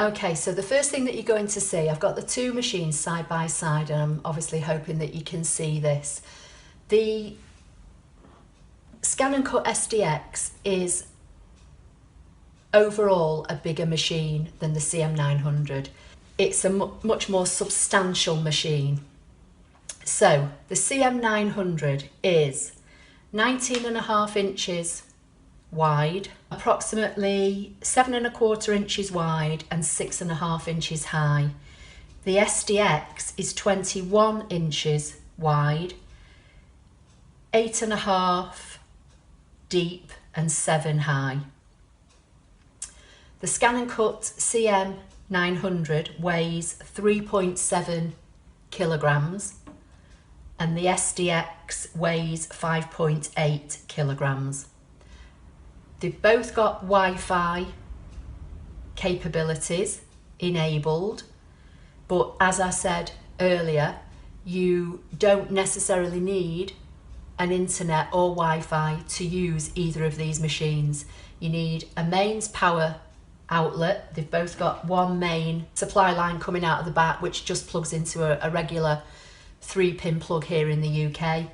Okay, so the first thing that you're going to see, I've got the two machines side by side, and I'm obviously hoping that you can see this. The Scan and Cut SDX is overall a bigger machine than the CM900. It's a much more substantial machine. So the CM900 is 19.5 inches wide, approximately 7.25 inches wide and 6.5 inches high. The SDX is 21 inches wide, 8.5 deep and 7 high. The Scan and Cut CM900 weighs 3.7 kilograms and the SDX weighs 5.8 kilograms. They've both got Wi-Fi capabilities enabled, but as I said earlier, you don't necessarily need an internet or Wi-Fi to use either of these machines. You need a mains power outlet. They've both got one main supply line coming out of the back, which just plugs into a regular 3-pin plug here in the UK.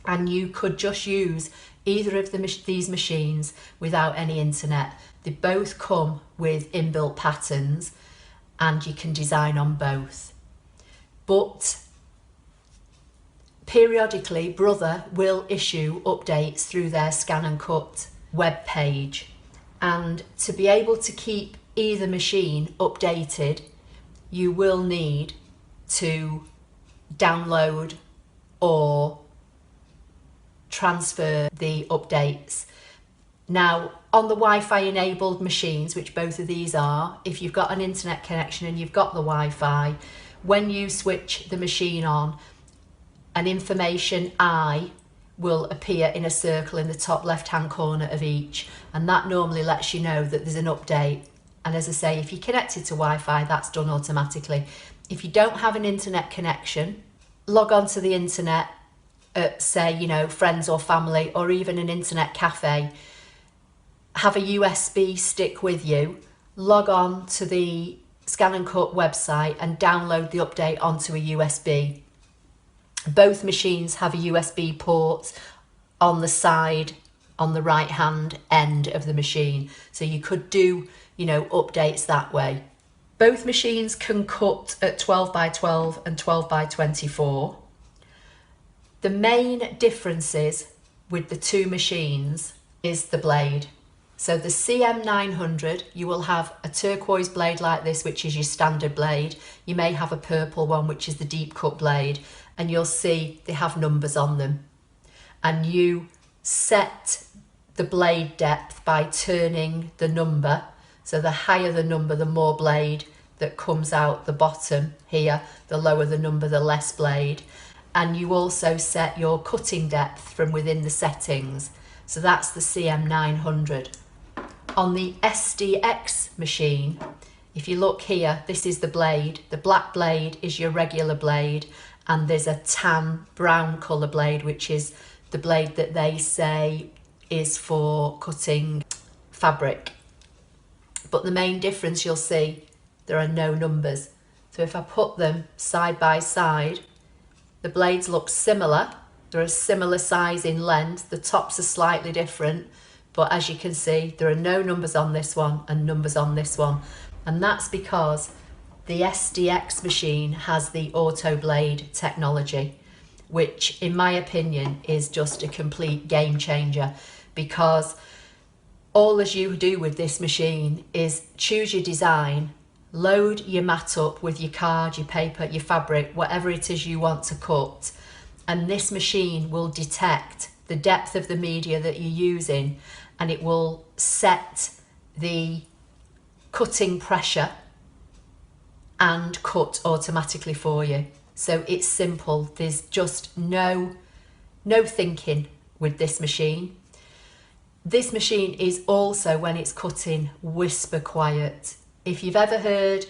And you could just use either of these machines without any internet. They both come with inbuilt patterns and you can design on both. But periodically, Brother will issue updates through their Scan and Cut web page. And to be able to keep either machine updated, you will need to download or transfer the updates. Now, on the Wi-Fi enabled machines, which both of these are, if you've got an internet connection and you've got the Wi-Fi, when you switch the machine on, an information eye will appear in a circle in the top left-hand corner of each, and that normally lets you know that there's an update. And as I say, if you're connected to Wi-Fi, that's done automatically. If you don't have an internet connection, log on to the internet at, say, you know, friends or family, or even an internet cafe. Have a USB stick with you, log on to the Scan and Cut website and download the update onto a USB. Both machines have a USB port on the side, on the right hand end of the machine. So you could do, you know, updates that way. Both machines can cut at 12 by 12 and 12 by 24. The main differences with the two machines is the blade. So the CM900, you will have a turquoise blade like this, which is your standard blade. You may have a purple one, which is the deep cut blade, and you'll see they have numbers on them. And you set the blade depth by turning the number. So the higher the number, the more blade that comes out the bottom here. The lower the number, the less blade. And you also set your cutting depth from within the settings. So that's the CM900. On the SDX machine, if you look here, this is the blade. The black blade is your regular blade, and there's a tan brown colour blade, which is the blade that they say is for cutting fabric. But the main difference, you'll see, there are no numbers. So if I put them side by side, the blades look similar. They're a similar size in length. The tops are slightly different, but as you can see, there are no numbers on this one and numbers on this one. And that's because the SDX machine has the auto blade technology, which in my opinion is just a complete game changer, because all as you do with this machine is choose your design, load your mat up with your card, your paper, your fabric, whatever it is you want to cut, and this machine will detect the depth of the media that you're using, and it will set the cutting pressure and cut automatically for you. So it's simple. There's just no thinking with this machine. This machine is also, when it's cutting, whisper quiet. If you've ever heard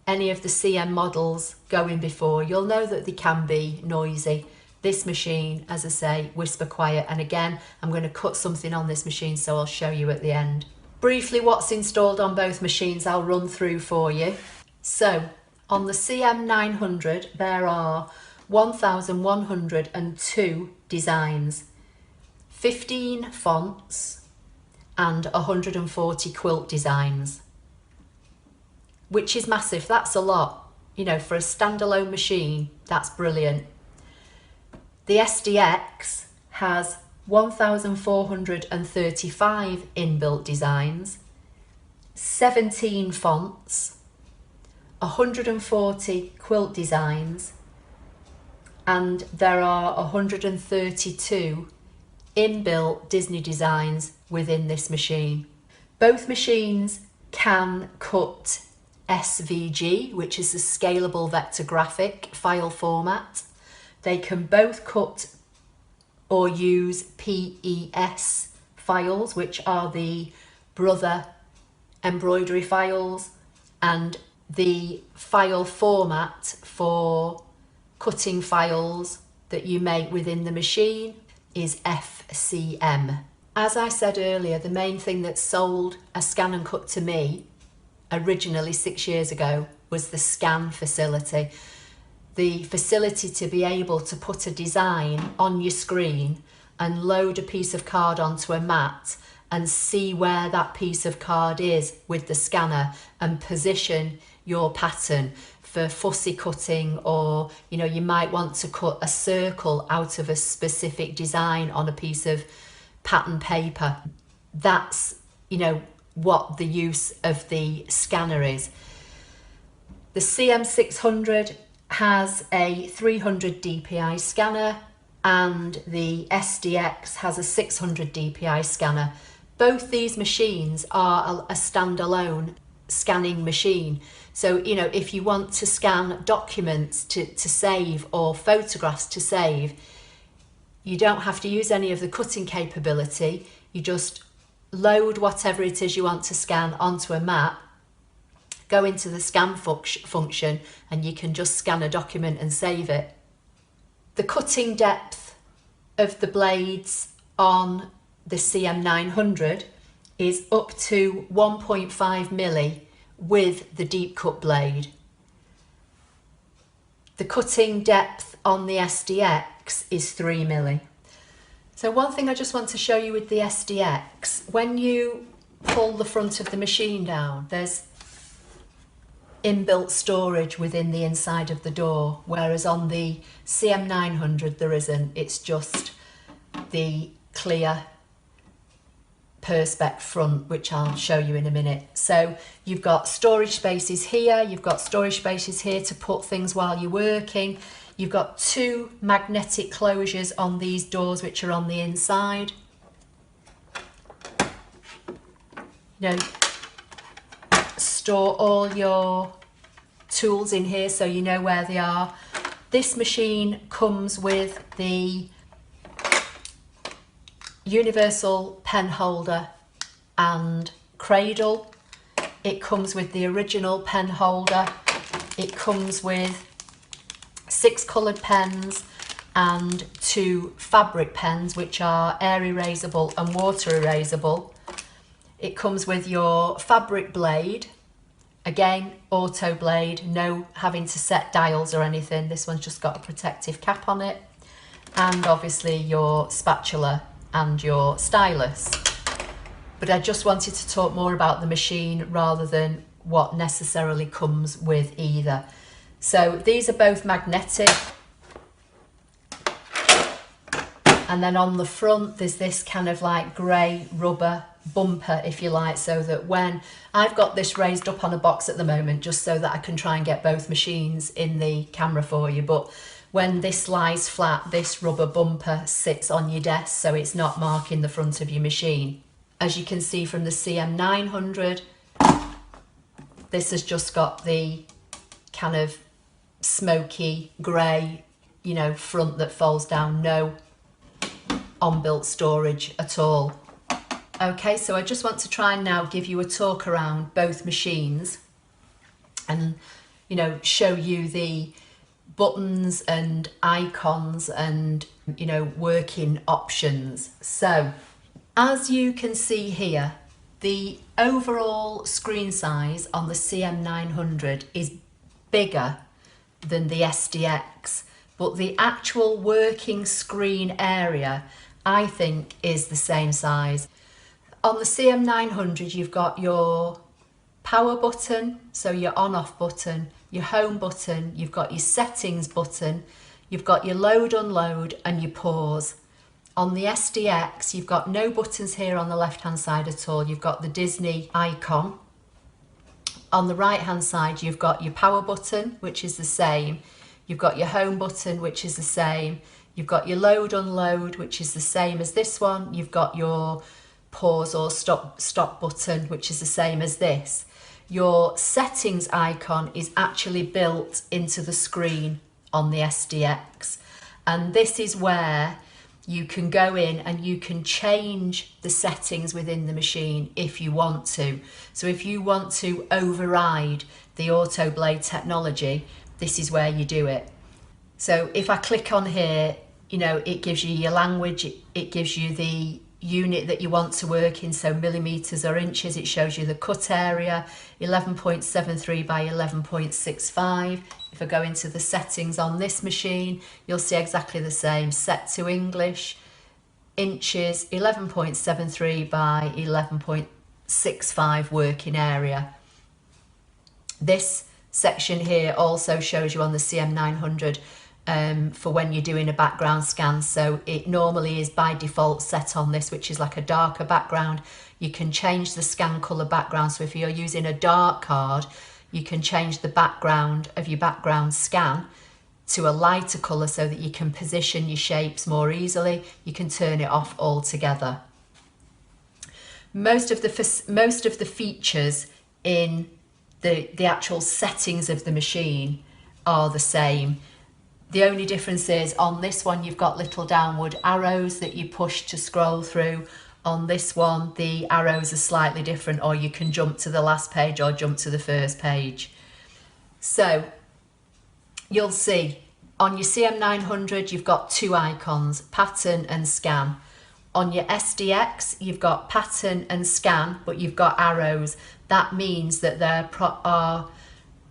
any of the CM models going before, you'll know that they can be noisy. This machine, as I say, whisper quiet. And again, I'm going to cut something on this machine, so I'll show you at the end. Briefly, what's installed on both machines I'll run through for you. So on the CM900 there are 1,102 designs, 15 fonts and 140 quilt designs, which is massive. That's a lot, you know, for a standalone machine. That's brilliant. The SDX has 1,435 inbuilt designs, 17 fonts, 140 quilt designs, and there are 132 inbuilt Disney designs within this machine. Both machines can cut SVG, which is a scalable vector graphic file format. They can both cut or use PES files, which are the brother embroidery files, and the file format for cutting files that you make within the machine is FCM. As I said earlier, the main thing that sold a scan and cut to me originally 6 years ago was the scan facility. The facility to be able to put a design on your screen and load a piece of card onto a mat and see where that piece of card is with the scanner and position your pattern for fussy cutting, or you know, you might want to cut a circle out of a specific design on a piece of pattern paper. That's, you know, what the use of the scanner is. The CM600 has a 300 dpi scanner and the SDX has a 600 dpi scanner. Both these machines are a standalone scanning machine. So, you know, if you want to scan documents to save or photographs to save, you don't have to use any of the cutting capability. You just load whatever it is you want to scan onto a mat, go into the scan function, and you can just scan a document and save it. The cutting depth of the blades on the CM900 is up to 1.5 milli with the deep cut blade. The cutting depth on the SDX is 3 milli. So one thing I just want to show you with the SDX, when you pull the front of the machine down, there's inbuilt storage within the inside of the door, whereas on the CM900 there isn't. It's just the clear Perspex front, which I'll show you in a minute. So you've got storage spaces here, you've got storage spaces here to put things while you're working. You've got two magnetic closures on these doors which are on the inside. You know, store all your tools in here so you know where they are. This machine comes with the universal pen holder and cradle. It comes with the original pen holder. It comes with 6 coloured pens and 2 fabric pens, which are air erasable and water erasable. It comes with your fabric blade, again auto blade, no having to set dials or anything. This one's just got a protective cap on it, and obviously your spatula and your stylus. But I just wanted to talk more about the machine rather than what necessarily comes with either. So these are both magnetic, and then on the front there's this kind of like grey rubber bumper, if you like, so that when I've got this raised up on a box at the moment just so that I can try and get both machines in the camera for you, but when this lies flat, this rubber bumper sits on your desk so it's not marking the front of your machine. As you can see from the CM900, this has just got the kind of smoky grey, you know, front that folds down, no on-built storage at all. Okay, so I just want to try and now give you a talk around both machines and, you know, show you the buttons and icons and, you know, working options. So as you can see here, The overall screen size on the CM900 is bigger than the SDX, but the actual working screen area I think is the same size. On the CM900 you've got your power button, so your on-off button, your home button, you've got your settings button, you've got your load unload and your pause. On the SDX you've got no buttons here on the left hand side at all. You've got the Disney icon. On the right hand side you've got your power button, which is the same. You've got your home button, which is the same. You've got your load unload, which is the same as this one. You've got your pause or stop button, which is the same as this. Your settings icon is actually built into the screen on the SDX, and this is where you can go in and you can change the settings within the machine if you want to. So if you want to override the AutoBlade technology, this is where you do it. So if I click on here, you know, it gives you your language, it gives you the unit that you want to work in, so millimeters or inches. It shows you the cut area, 11.73 by 11.65. If I go into the settings on this machine, you'll see exactly the same. Set to English, inches, 11.73 by 11.65 working area. This section here also shows you on the CM900 for when you're doing a background scan. So it normally is by default set on this, which is like a darker background. You can change the scan color background. So if you're using a dark card, you can change the background of your background scan to a lighter color so that you can position your shapes more easily. You can turn it off altogether. Most of the features in the actual settings of the machine are the same. The only difference is on this one you've got little downward arrows that you push to scroll through. On this one the arrows are slightly different, or you can jump to the last page or jump to the first page. So you'll see on your CM900 you've got two icons, pattern and scan. On your SDX you've got pattern and scan, but you've got arrows. That means that there are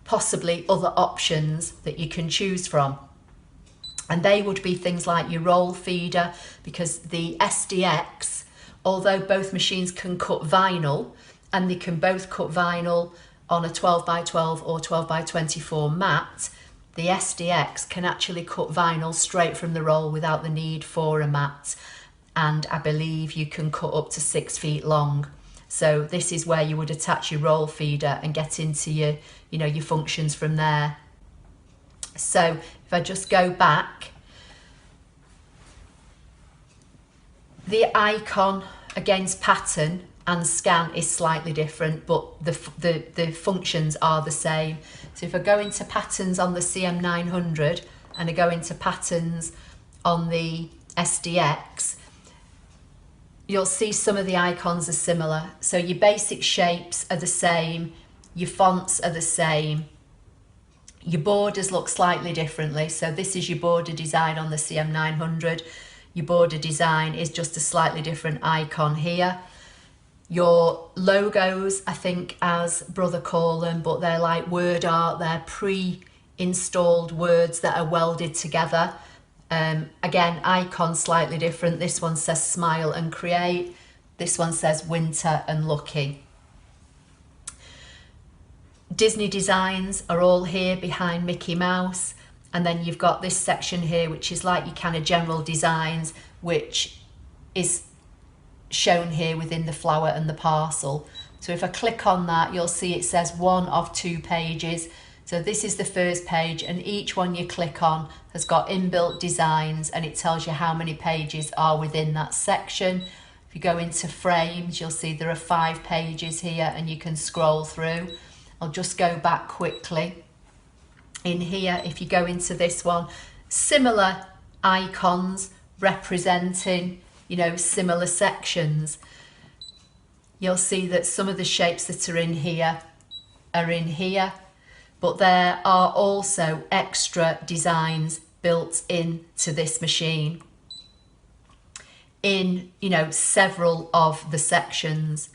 possibly other options that you can choose from. And they would be things like your roll feeder, because the SDX, although both machines can cut vinyl, and they can both cut vinyl on a 12 by 12 or 12 by 24 mat, the SDX can actually cut vinyl straight from the roll without the need for a mat. And I believe you can cut up to 6 feet long. So this is where you would attach your roll feeder and get into your, your functions from there. So if I just go back, the icon against pattern and scan is slightly different, but the functions are the same. So if I go into patterns on the CM900 and I go into patterns on the SDX, you'll see some of the icons are similar. So your basic shapes are the same, your fonts are the same, your borders look slightly differently. So this is your border design on the CM900. Your border design is just a slightly different icon here. Your logos, I think as Brother call them, but they're like word art, they're pre-installed words that are welded together. Again, icon slightly different. This one says smile and create. This one says winter and lucky. Disney designs are all here behind Mickey Mouse. And then you've got this section here, which is like your kind of general designs, which is shown here within the flower and the parcel. So if I click on that, you'll see it says 1 of 2 pages. So this is the first page, and each one you click on has got inbuilt designs, and it tells you how many pages are within that section. If you go into frames, you'll see there are 5 pages here, and you can scroll through. I'll just go back quickly. In here, if you go into this one, similar icons representing, similar sections. You'll see that some of the shapes that are in here, but there are also extra designs built into this machine in, several of the sections.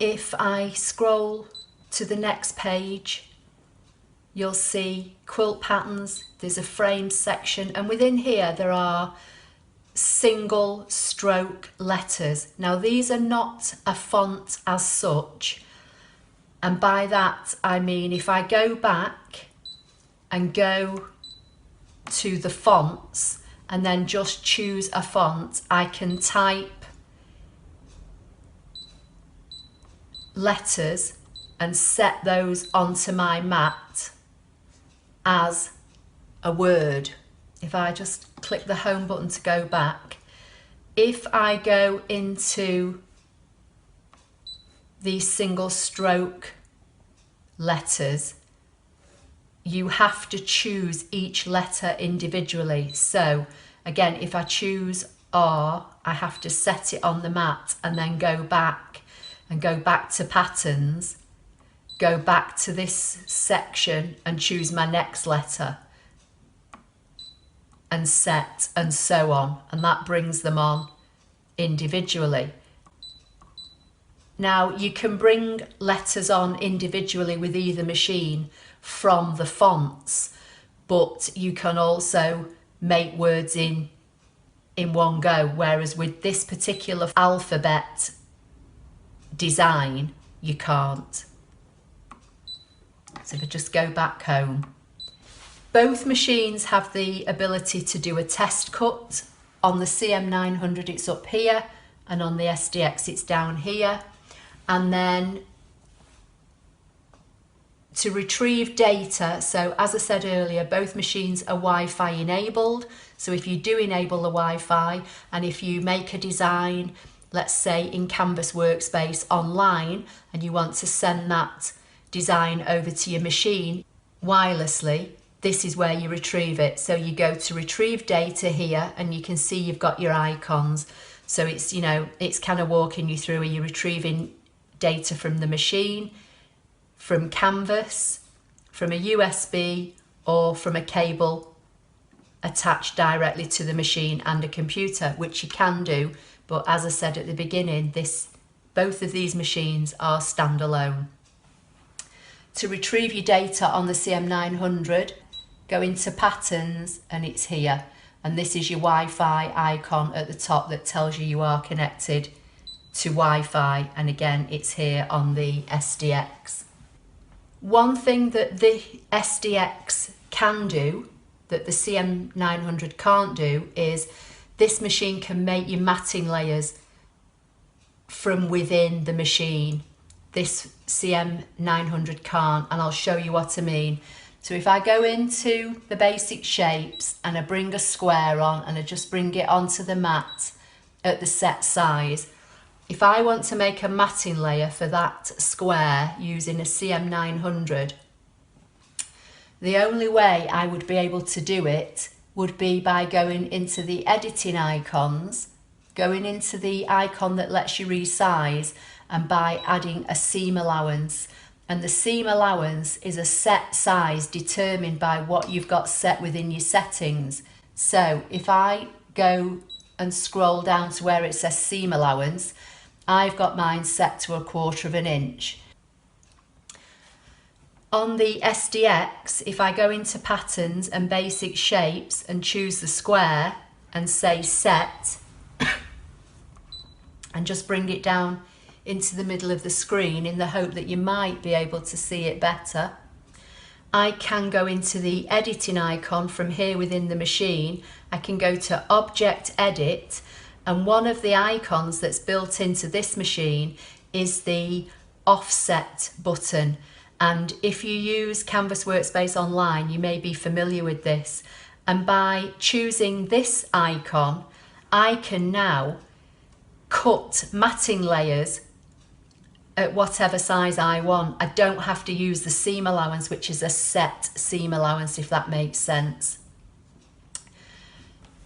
if I scroll to the next page, you'll see quilt patterns, there's a frames section, and within here there are single stroke letters. Now these are not a font as such, and by that I mean if I go back and go to the fonts and then just choose a font, I can type letters and set those onto my mat as a word. If I just click the home button to go back, if I go into these single stroke letters, you have to choose each letter individually. So again, if I choose R, I have to set it on the mat and then go back and go back to patterns, go back to this section and choose my next letter and set, and so on, and that brings them on individually. Now you can bring letters on individually with either machine from the fonts, but you can also make words in one go, whereas with this particular alphabet design you can't. So if I just go back home, both machines have the ability to do a test cut. On the CM900 it's up here, and on the SDX it's down here. And then to retrieve data, so as I said earlier, both machines are Wi-Fi enabled. So if you do enable the Wi-Fi, and if you make a design, let's say in Canvas Workspace online, and you want to send that design over to your machine wirelessly, this is where you retrieve it. So you go to retrieve data here, and you can see you've got your icons. So it's, you know, it's kind of walking you through, are you retrieving data from the machine, from Canvas, from a USB, or from a cable attached directly to the machine and a computer, which you can do. But as I said at the beginning, both of these machines are standalone. To retrieve your data on the CM900, go into patterns, and it's here. And this is your Wi-Fi icon at the top that tells you are connected to Wi-Fi, and again it's here on the SDX. One thing that the SDX can do that the CM900 can't do is this machine can make your matting layers from within the machine. This CM900 can't, and I'll show you what I mean. So if I go into the basic shapes and I bring a square on and I just bring it onto the mat at the set size, if I want to make a matting layer for that square using a CM900, the only way I would be able to do it would be by going into the editing icons, going into the icon that lets you resize, and by adding a seam allowance. And the seam allowance is a set size determined by what you've got set within your settings. So if I go and scroll down to where it says seam allowance, I've got mine set to 1/4 inch. On the SDX, if I go into patterns and basic shapes and choose the square and say set, and just bring it down into the middle of the screen in the hope that you might be able to see it better, I can go into the editing icon from here within the machine. I can go to Object Edit, and one of the icons that's built into this machine is the Offset button. And if you use Canvas Workspace Online, you may be familiar with this. And by choosing this icon, I can now cut matting layers at whatever size I want. I don't have to use the seam allowance, which is a set seam allowance, if that makes sense.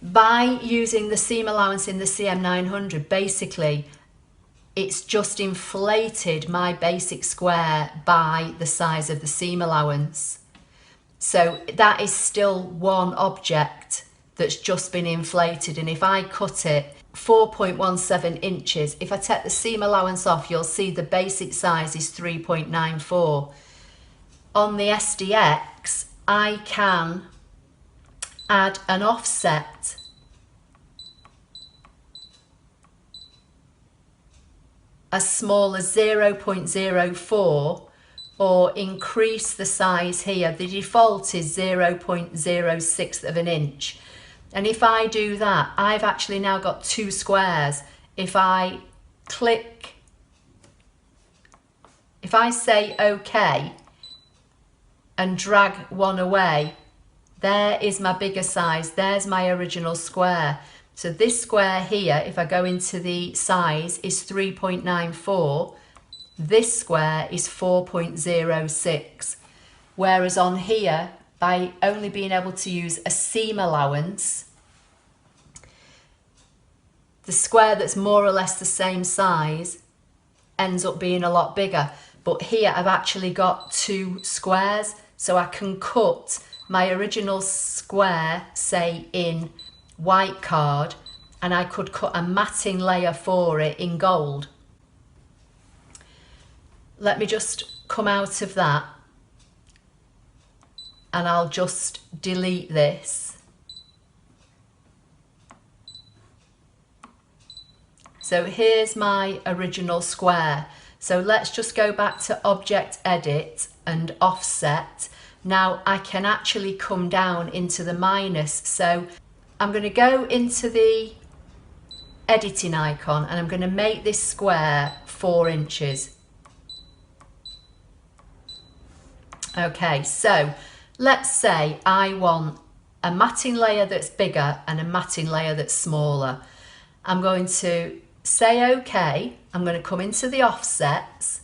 By using the seam allowance in the CM900, basically it's just inflated my basic square by the size of the seam allowance. So that is still one object that's just been inflated, and if I cut it, 4.17 inches. If I take the seam allowance off, you'll see the basic size is 3.94. On the SDX, I can add an offset as small as 0.04 or increase the size here. The default is 0.06 of an inch. And if I do that, I've actually now got two squares. If I click, if I say OK and drag one away, there is my bigger size. There's my original square. So this square here, if I go into the size, is 3.94. This square is 4.06. Whereas on here, by only being able to use a seam allowance, the square that's more or less the same size ends up being a lot bigger. But here I've actually got two squares, so I can cut my original square, say in white card, and I could cut a matting layer for it in gold. Let me just come out of that and I'll just delete this. So here's my original square. So let's just go back to Object Edit and Offset. Now I can actually come down into the minus. So I'm going to go into the editing icon and I'm going to make this square 4 inches. Okay, so let's say I want a matting layer that's bigger and a matting layer that's smaller. I'm going to say OK. I'm going to come into the offsets.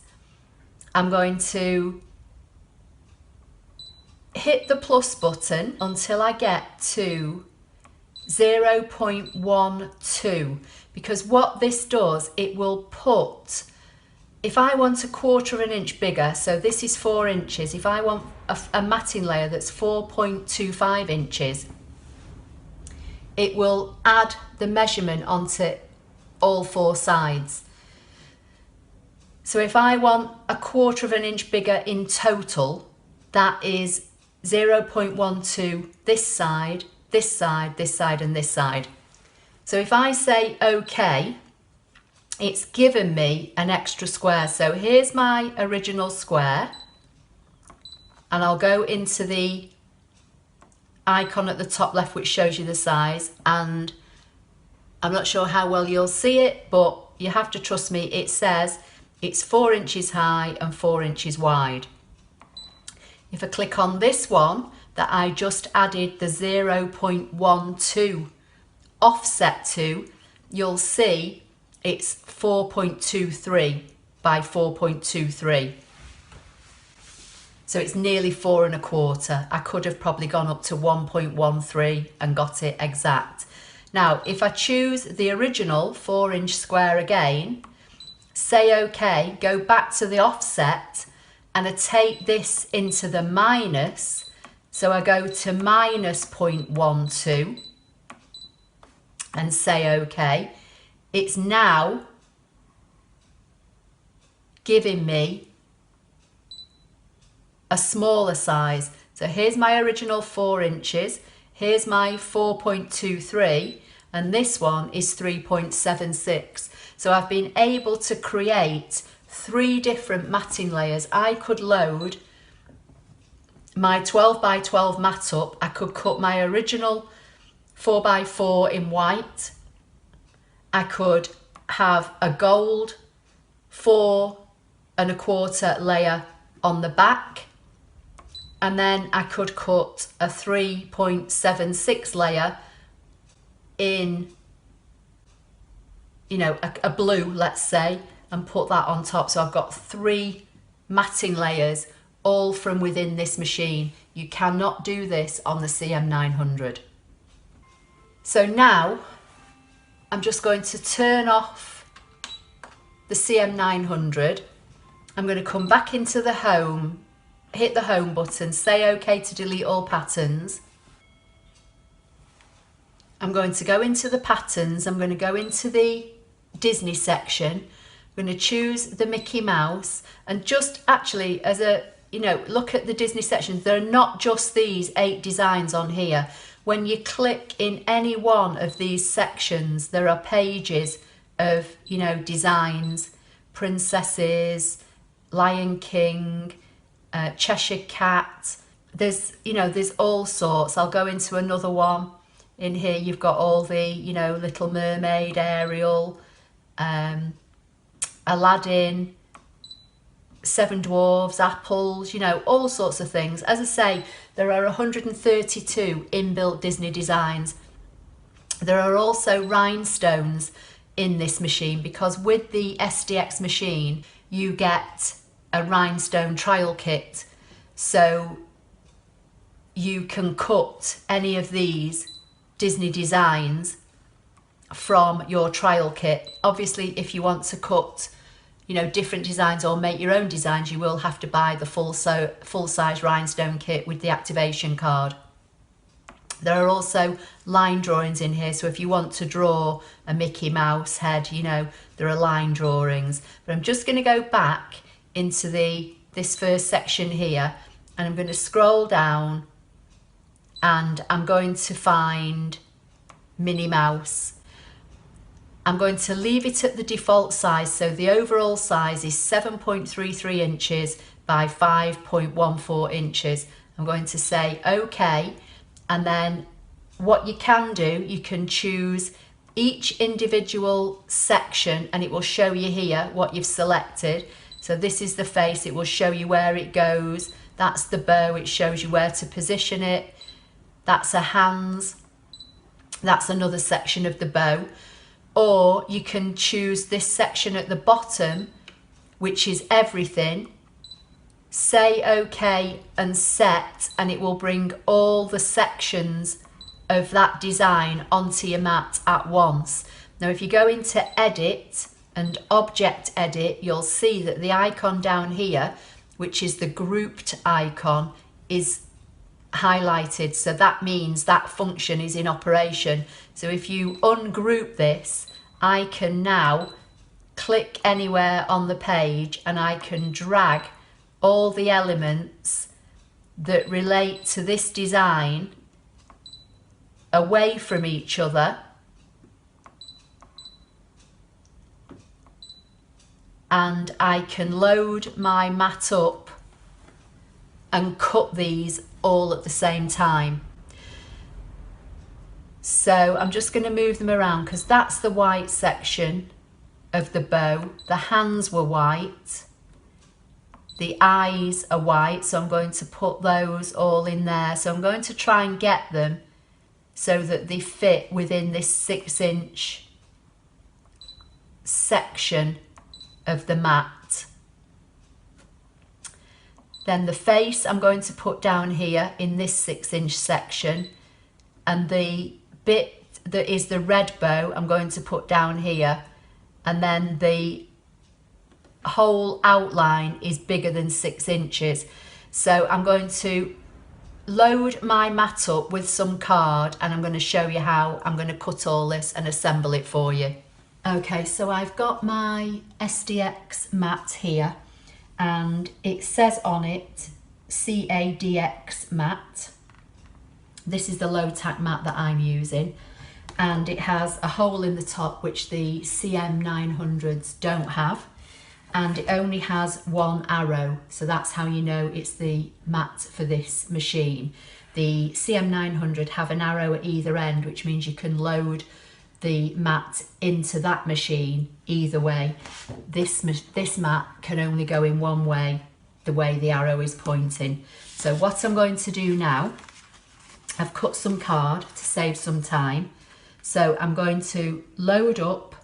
I'm going to hit the plus button until I get to 0.12, because what this does, it will put, if I want a 1/4 of an inch bigger, so this is 4 inches, if I want a matting layer that's 4.25 inches, it will add the measurement onto all 4 sides. So if I want a 1/4 of an inch bigger in total, that is 0.12 this side, this side, this side and this side. So if I say OK, it's given me an extra square. So here's my original square and I'll go into the icon at the top left which shows you the size, and I'm not sure how well you'll see it, but you have to trust me, it says it's 4 inches high and 4 inches wide. If I click on this one that I just added the 0.12 offset to, you'll see it's 4.23 by 4.23. So it's nearly 4 1/4. I could have probably gone up to 1.13 and got it exact. Now, if I choose the original 4-inch square again, say OK, go back to the offset, and I take this into the minus. So I go to minus 0.12 and say OK. It's now giving me a smaller size. So here's my original 4 inches, here's my 4.23, and this one is 3.76. So I've been able to create 3 different matting layers. I could load my 12 by 12 mat up. I could cut my original 4 by 4 in white. I could have a gold 4 1/4 layer on the back, and then I could cut a 3.76 layer in, you know, a blue, let's say, and put that on top. So I've got 3 matting layers all from within this machine. You cannot do this on the CM900. So now I'm just going to turn off the CM900. I'm going to come back into the home, hit the home button, say OK to delete all patterns. I'm going to go into the patterns, I'm going to go into the Disney section, I'm going to choose the Mickey Mouse, and just actually as a, you know, look at the Disney section, there are not just these 8 designs on here. When you click in any one of these sections, there are pages of, you know, designs, princesses, Lion King, Cheshire Cat. There's, you know, there's all sorts. I'll go into another one. In here you've got all the, you know, Little Mermaid, Ariel, Aladdin, Seven Dwarfs, apples, you know, all sorts of things. As I say, there are 132 inbuilt Disney designs. There are also rhinestones in this machine, because with the SDX machine you get a rhinestone trial kit, so you can cut any of these Disney designs from your trial kit. Obviously, if you want to cut, you know, different designs or make your own designs, you will have to buy the full-size rhinestone kit with the activation card. There are also line drawings in here, so if you want to draw a Mickey Mouse head, you know, there are line drawings. But I'm just going to go back into this first section here, and I'm going to scroll down, and I'm going to find Minnie Mouse. I'm going to leave it at the default size, so the overall size is 7.33 inches by 5.14 inches. I'm going to say OK, and then what you can do, you can choose each individual section and it will show you here what you've selected. So this is the face, it will show you where it goes. That's the bow, it shows you where to position it. That's a hands, that's another section of the bow. Or you can choose this section at the bottom, which is everything. Say OK and set, and it will bring all the sections of that design onto your mat at once. Now if you go into edit and object edit, you'll see that the icon down here, which is the grouped icon, is highlighted, so that means that function is in operation. So if you ungroup this, I can now click anywhere on the page and I can drag all the elements that relate to this design away from each other, and I can load my mat up and cut these all at the same time. So I'm just going to move them around because that's the white section of the bow. The hands were white, the eyes are white, so I'm going to put those all in there. So I'm going to try and get them so that they fit within this 6-inch section of the mat. Then the face I'm going to put down here in this 6-inch section, and the bit that is the red bow I'm going to put down here, and then the whole outline is bigger than 6 inches. So I'm going to load my mat up with some card and I'm going to show you how I'm going to cut all this and assemble it for you. Okay, so I've got my SDX mat here and it says on it CADX mat. This is the low tack mat that I'm using, and it has a hole in the top which the CM900s don't have, and it only has one arrow, so that's how you know it's the mat for this machine. The CM900 have an arrow at either end, which means you can load the mat into that machine either way. This mat can only go in one way, the way the arrow is pointing. So what I'm going to do now, I've cut some card to save some time. So I'm going to load up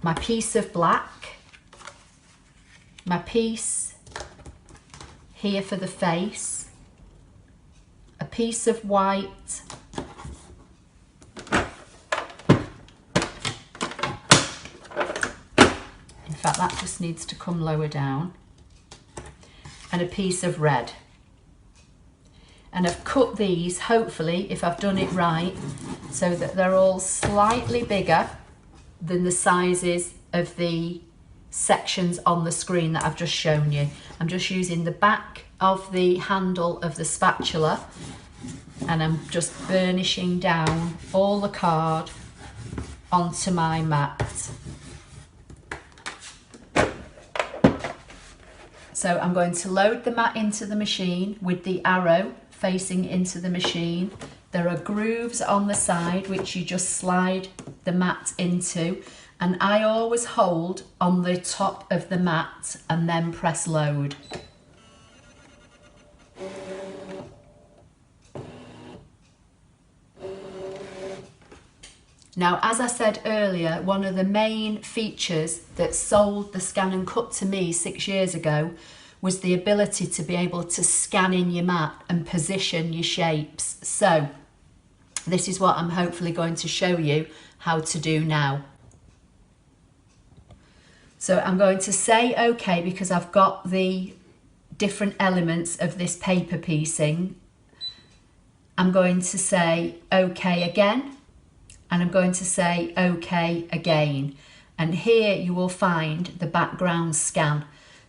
my piece of black, my piece here for the face, a piece of white, in fact that just needs to come lower down, and a piece of red. and I've cut these, hopefully, if I've done it right, so that they're all slightly bigger than the sizes of the sections on the screen that I've just shown you. I'm just using the back of the handle of the spatula, and I'm just burnishing down all the card onto my mat. So I'm going to load the mat into the machine with the arrow facing into the machine. There are grooves on the side which you just slide the mat into, and I always hold on the top of the mat and then press load. Now, as I said earlier, one of the main features that sold the Scan and Cut to me 6 years ago was the ability to be able to scan in your mat and position your shapes. So this is what I'm hopefully going to show you how to do now. So I'm going to say OK because I've got the different elements of this paper piecing. I'm going to say OK again, and I'm going to say OK again. And here you will find the background scan.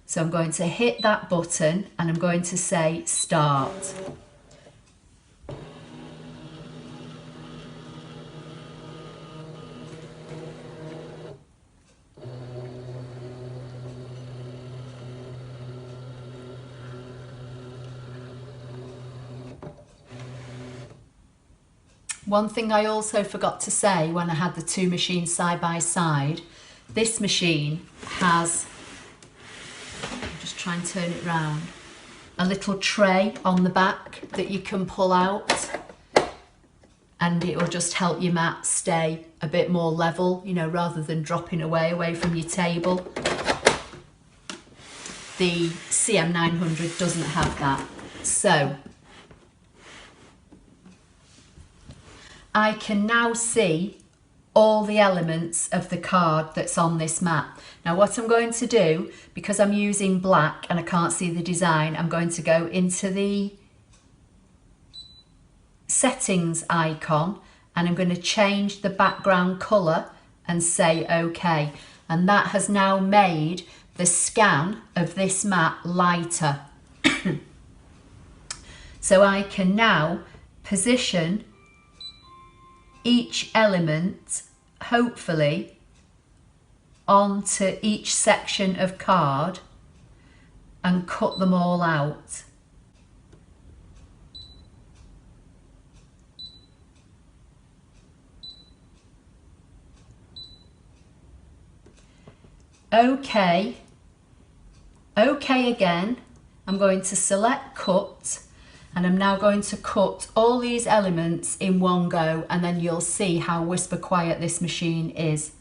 So I'm going to hit that button and I'm going to say start. One thing I also forgot to say when I had the two machines side by side, this machine has, just try and turn it round, a little tray on the back that you can pull out, and it will just help your mat stay a bit more level, you know, rather than dropping away from your table. The CM900 doesn't have that. So I can now see all the elements of the card that's on this mat. Now what I'm going to do, because I'm using black and I can't see the design, I'm going to go into the settings icon and I'm going to change the background colour and say OK. And that has now made the scan of this mat lighter. So I can now position each element, hopefully, onto each section of card and cut them all out. OK. OK again. I'm going to select cut. And I'm now going to cut all these elements in one go, and then you'll see how whisper quiet this machine is.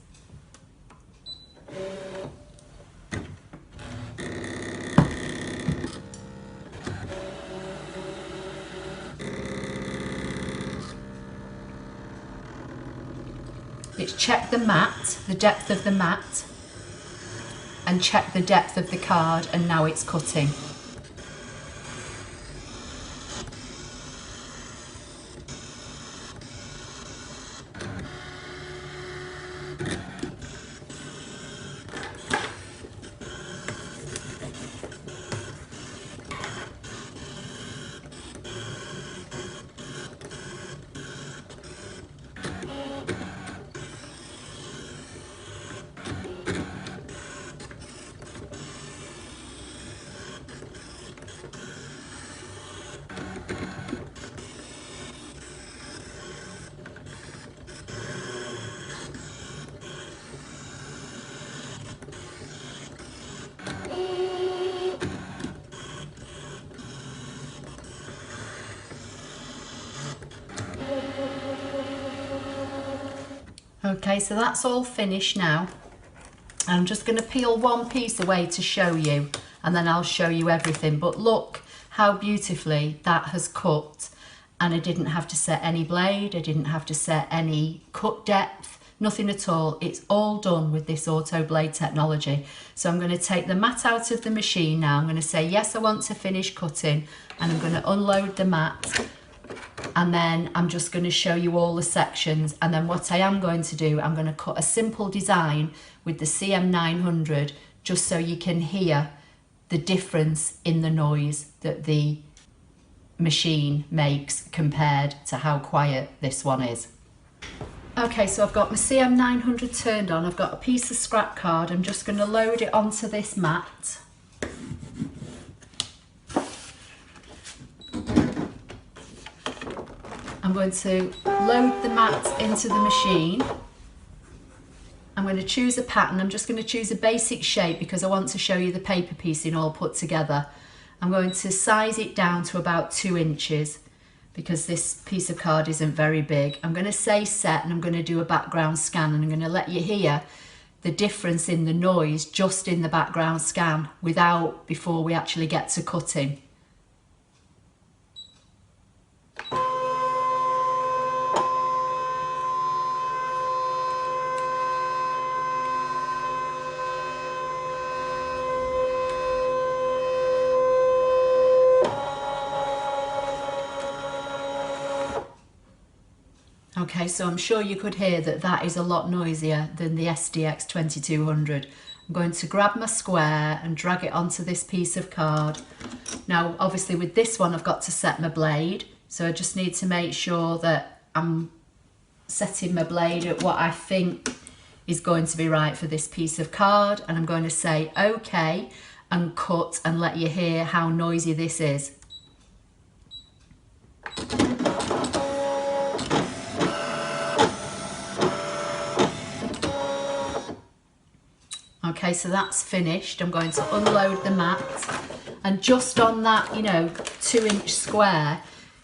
It's check the mat, the depth of the mat, and check the depth of the card, and now it's cutting. Okay, so that's all finished now. I'm just going to peel one piece away to show you, and then I'll show you everything. But look how beautifully that has cut, and I didn't have to set any blade, I didn't have to set any cut depth. nothing at all. It's all done with this auto blade technology. So I'm going to take the mat out of the machine now. I'm going to say, yes, I want to finish cutting, and I'm going to unload the mat. And then I'm just going to show you all the sections. And then what I am going to do, I'm going to cut a simple design with the CM900, just so you can hear the difference in the noise that the machine makes compared to how quiet this one is. Okay, so I've got my CM900 turned on. I've got a piece of scrap card. I'm just going to load it onto this mat. I'm going to load the mat into the machine. I'm going to choose a pattern. I'm just going to choose a basic shape because I want to show you the paper piecing all put together. I'm going to size it down to about 2 inches because this piece of card isn't very big. I'm going to say set, and I'm going to do a background scan, and I'm going to let you hear the difference in the noise just in the background scan before we actually get to cutting. Okay, so I'm sure you could hear that that is a lot noisier than the SDX2200. I'm going to grab my square and drag it onto this piece of card. Now, obviously with this one, I've got to set my blade. So I just need to make sure that I'm setting my blade at what I think is going to be right for this piece of card. And I'm going to say, okay, and cut, and let you hear how noisy this is. Okay, so that's finished. I'm going to unload the mat, and just on that, 2-inch square,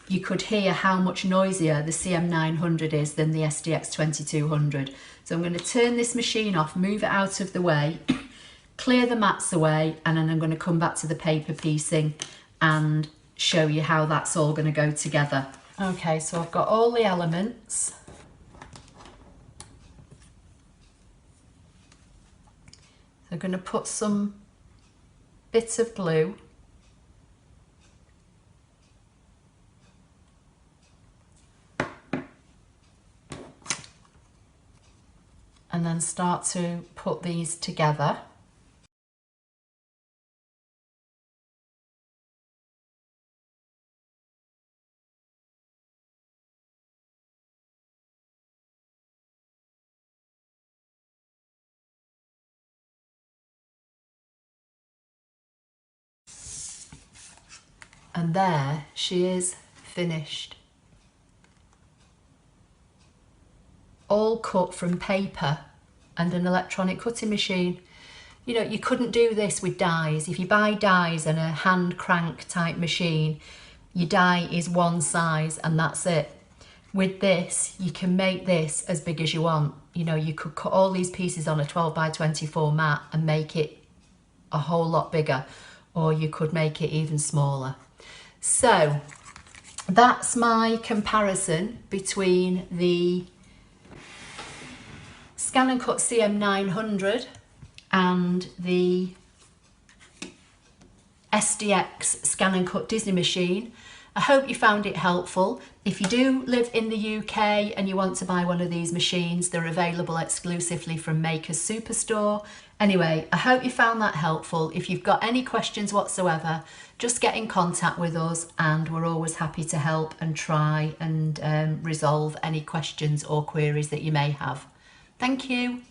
you could hear how much noisier the CM900 is than the SDX2200. So I'm going to turn this machine off, move it out of the way, clear the mats away, and then I'm going to come back to the paper piecing and show you how that's all going to go together. Okay, so I've got all the elements. I'm going to put some bits of glue and then start to put these together. And there she is, finished. All cut from paper and an electronic cutting machine. You couldn't do this with dies. If you buy dies and a hand crank type machine, your die is one size and that's it. With this, you can make this as big as you want. You could cut all these pieces on a 12x24 mat and make it a whole lot bigger, or you could make it even smaller. So that's my comparison between the Scan and Cut CM900 and the SDX Scan and Cut Disney machine. I hope you found it helpful. If you do live in the UK and you want to buy one of these machines, they're available exclusively from Makers Superstore. Anyway, I hope you found that helpful. If you've got any questions whatsoever, just get in contact with us, and we're always happy to help and try and resolve any questions or queries that you may have. Thank you.